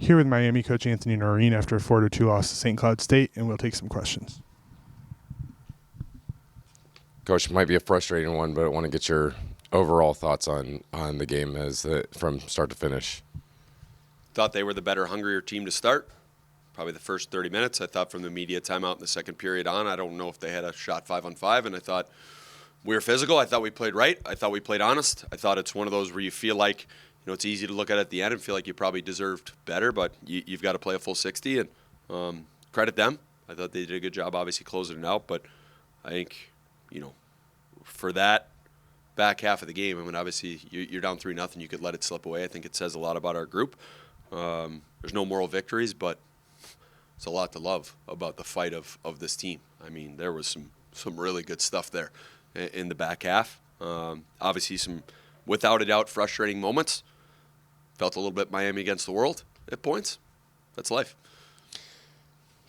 Here with Miami coach Anthony Noreen after a 4-2 loss to St. Cloud State, and we'll take some questions. Coach, it might be a frustrating one, but I want to get your overall thoughts on the game from start to finish. Thought they were the better, hungrier team to start. Probably the first 30 minutes. I thought from the media timeout in the second period on, I don't know if they had a shot 5-on-5, and I thought we were physical. I thought we played right. I thought we played honest. I thought it's one of those where you feel like, it's easy to look at the end and feel like you probably deserved better, but you've got to play a full 60, and credit them. I thought they did a good job, obviously, closing it out, but I think, for that back half of the game, obviously you're down 3-0, you could let it slip away. I think it says a lot about our group. There's no moral victories, but it's a lot to love about the fight of this team. There was some really good stuff there in the back half. Obviously some, without a doubt, frustrating moments. Felt a little bit Miami against the world at points. That's life.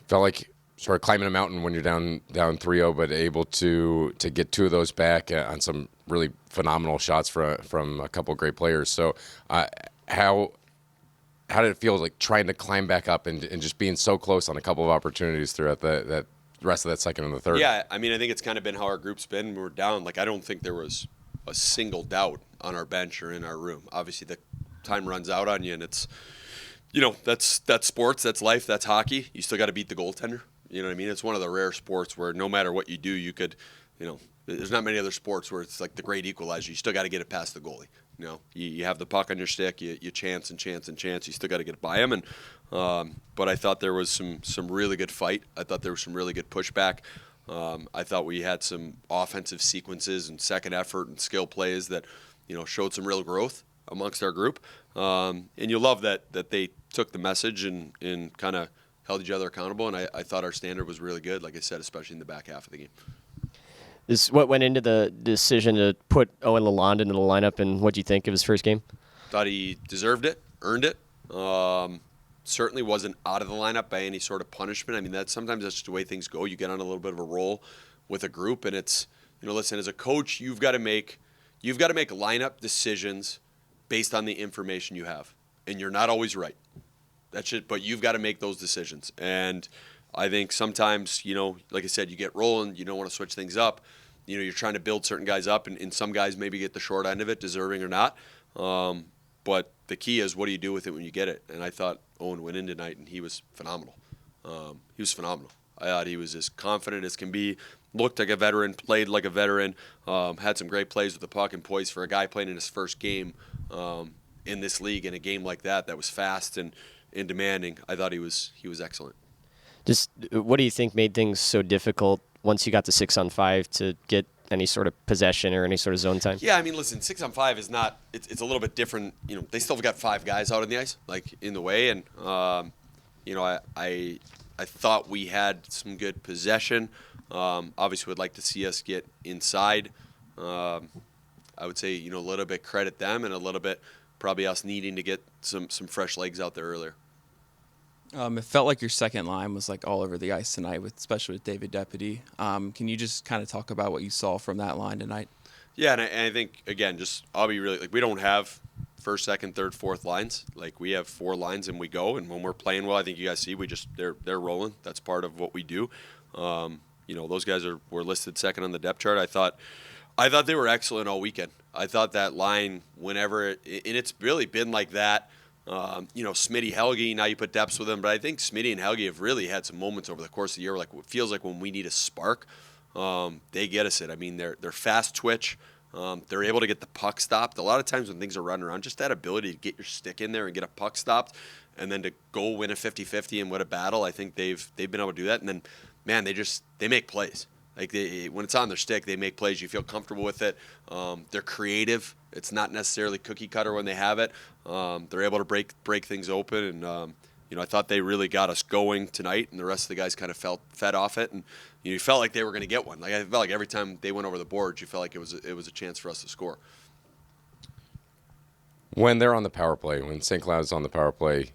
Felt like sort of climbing a mountain when you're down 3-0, but able to get two of those back on some really phenomenal shots from a couple of great players. So how did it feel like trying to climb back up and just being so close on a couple of opportunities throughout that rest of that second and the third? Yeah, I think it's kind of been how our group's been. We're down. I don't think there was a single doubt on our bench or in our room. Obviously, the time runs out on you, and it's, that's sports, that's life, that's hockey. You still got to beat the goaltender. You know what I mean? It's one of the rare sports where no matter what you do, you could, there's not many other sports where it's like the great equalizer. You still got to get it past the goalie. You have the puck on your stick, you chance and chance and chance. You still got to get it by him. And but I thought there was some really good fight. I thought there was some really good pushback. I thought we had some offensive sequences and second effort and skill plays that, showed some real growth amongst our group. And you love that they took the message and kind of held each other accountable. And I thought our standard was really good, like I said, especially in the back half of the game. Is what went into the decision to put Owen Lalonde into the lineup, and what do you think of his first game? Thought he deserved it, earned it. Certainly wasn't out of the lineup by any sort of punishment. Sometimes that's just the way things go. You get on a little bit of a roll with a group, and it's, listen, as a coach, you've got to make lineup decisions based on the information you have, and you're not always right. That's it, but you've got to make those decisions. And I think sometimes, like I said, you get rolling, you don't want to switch things up. You're trying to build certain guys up, and some guys maybe get the short end of it, deserving or not. But the key is, what do you do with it when you get it? And I thought Owen went in tonight, and he was phenomenal. He was phenomenal. I thought he was as confident as can be, looked like a veteran, played like a veteran, had some great plays with the puck and poise for a guy playing in his first game in this league, in a game like that was fast and demanding. I thought he was excellent. Just what do you think made things so difficult once you got to 6-on-5 to get any sort of possession or any sort of zone time? Yeah, listen, 6-on-5 is not – it's a little bit different. They still got 5 guys out on the ice, in the way. And, I thought we had some good possession. Obviously would like to see us get inside. I would say, a little bit credit them, and a little bit probably us needing to get some fresh legs out there earlier. It felt like your second line was all over the ice tonight, especially with David Deputy. Can you just kind of talk about what you saw from that line tonight? Yeah, and I think, again, I'll be really, we don't have first, second, third, fourth lines. We have 4 lines and we go, and when we're playing well, I think you guys see, they're rolling. That's part of what we do. Those guys were listed second on the depth chart. I thought they were excellent all weekend. I thought that line, and it's really been like that. Smitty, Helge, now you put depths with them, but I think Smitty and Helge have really had some moments over the course of the year, it feels like when we need a spark, they get us it. They're fast twitch. They're able to get the puck stopped. A lot of times when things are running around, just that ability to get your stick in there and get a puck stopped, and then to go win a 50-50 and win a battle, I think they've been able to do that. And then, man, they make plays. When it's on their stick, they make plays. You feel comfortable with it. They're creative. It's not necessarily cookie cutter when they have it. They're able to break things open, and I thought they really got us going tonight, and the rest of the guys kind of fed off it, and you felt like they were going to get one. I felt like every time they went over the board, you felt like it was a chance for us to score. When they're on the power play, when St. Cloud is on the power play, it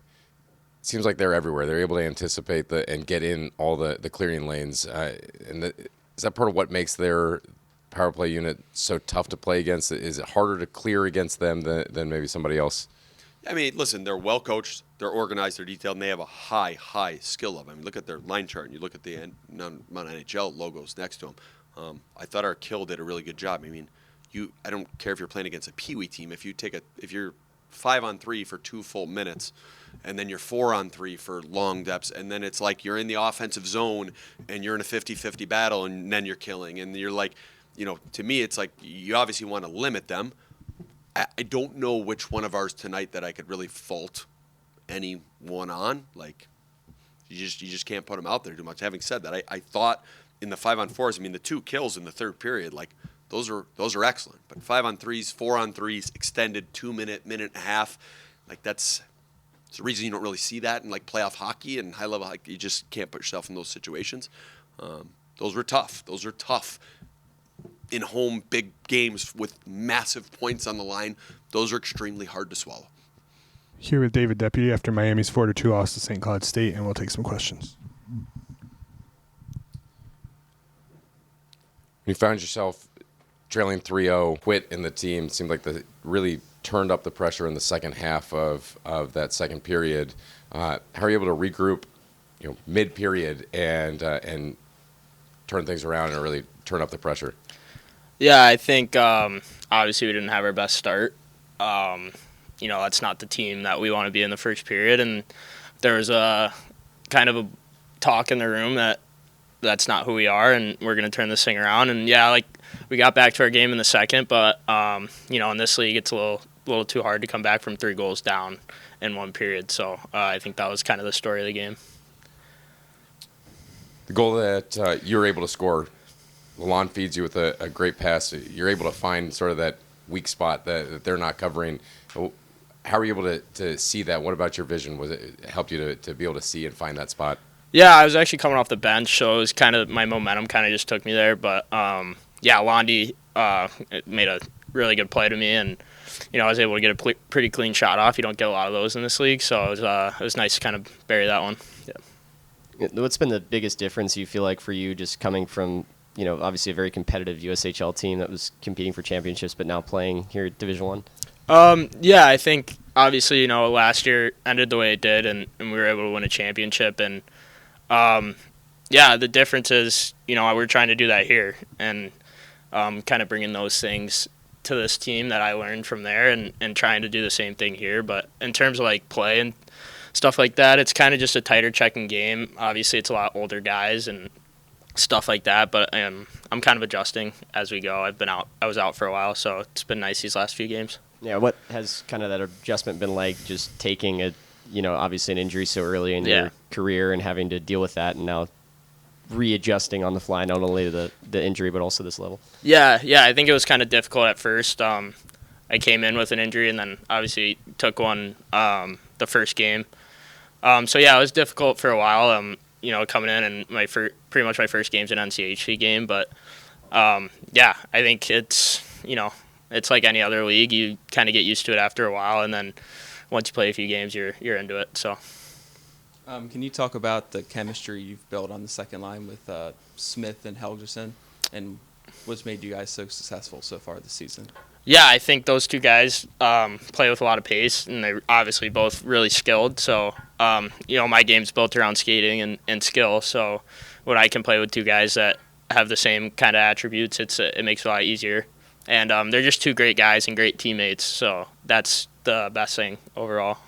seems like they're everywhere. They're able to anticipate and get in all the clearing lanes, is that part of what makes their power play unit so tough to play against? Is it harder to clear against them than maybe somebody else? I mean, listen, they're well coached, they're organized, they're detailed, and they have a high skill level. I mean, look at their line chart, and you look at the amount of NHL logos next to them. I thought our kill did a really good job. I mean, I don't care if you're playing against a peewee team. If you're 5-on-3 for 2 full minutes, and then you're 4-on-3 for long depths, and then it's like you're in the offensive zone and you're in a 50-50 battle, and then you're killing, and you're like, to me, it's like you obviously want to limit them. I don't know which one of ours tonight that I could really fault anyone on. Like, you just can't put them out there too much. Having said that, I thought in the 5-on-4s, I mean, the 2 kills in the third period, like, those are excellent. But 5-on-3s, 4-on-3s, extended 2-minute, minute and a half, like it's the reason you don't really see that in like playoff hockey and high level hockey. You just can't put yourself in those situations. Those were tough. Those are tough in home big games with massive points on the line. Those are extremely hard to swallow. Here with David Deputy after Miami's 4-2 loss to St. Cloud State, and we'll take some questions. You found yourself trailing 3-0, quit in the team. It seemed like they really turned up the pressure in the second half of that second period. How are you able to regroup, mid-period and turn things around and really turn up the pressure? Yeah, I think obviously we didn't have our best start. That's not the team that we want to be in the first period, and there was a kind of a talk in the room that that's not who we are, and we're going to turn this thing around. And yeah, like we got back to our game in the second, but in this league it's a little too hard to come back from 3 goals down in one period. So I think that was kind of the story of the game. The goal that you were able to score, Lalonde feeds you with a great pass. You're able to find sort of that weak spot that they're not covering. How were you able to see that? What about your vision? Was it helped you to be able to see and find that spot? Yeah, I was actually coming off the bench, so it was kind of my momentum kind of just took me there. But Londi made a really good play to me, and I was able to get a pretty clean shot off. You don't get a lot of those in this league, so it was nice to kind of bury that one. Yeah. What's been the biggest difference you feel like for you, just coming from obviously a very competitive USHL team that was competing for championships, but now playing here at Division One? I think obviously last year ended the way it did, and we were able to win a championship, and the difference is we're trying to do that here, and kind of bringing those things to this team that I learned from there, and trying to do the same thing here. But in terms of like play and stuff like that, it's kind of just a tighter checking game. Obviously, it's a lot older guys and stuff like that, but I'm kind of adjusting as we go. I was out for a while, so it's been nice these last few games. Yeah, what has kind of that adjustment been like, just taking obviously an injury so early in your career and having to deal with that, and now readjusting on the fly, not only to the injury but also this level? Yeah, I think it was kind of difficult at first. I came in with an injury and then obviously took one the first game. It was difficult for a while. Coming in and pretty much my first game's an NCHC game, but I think it's it's like any other league. You kind of get used to it after a while, and then once you play a few games, you're into it. So, can you talk about the chemistry you've built on the second line with Smith and Helgerson, and what's made you guys so successful so far this season? Yeah, I think those two guys play with a lot of pace, and they're obviously both really skilled. So, my game's built around skating and skill. So, when I can play with two guys that have the same kind of attributes, it makes it a lot easier. And they're just two great guys and great teammates. So that's the best thing overall.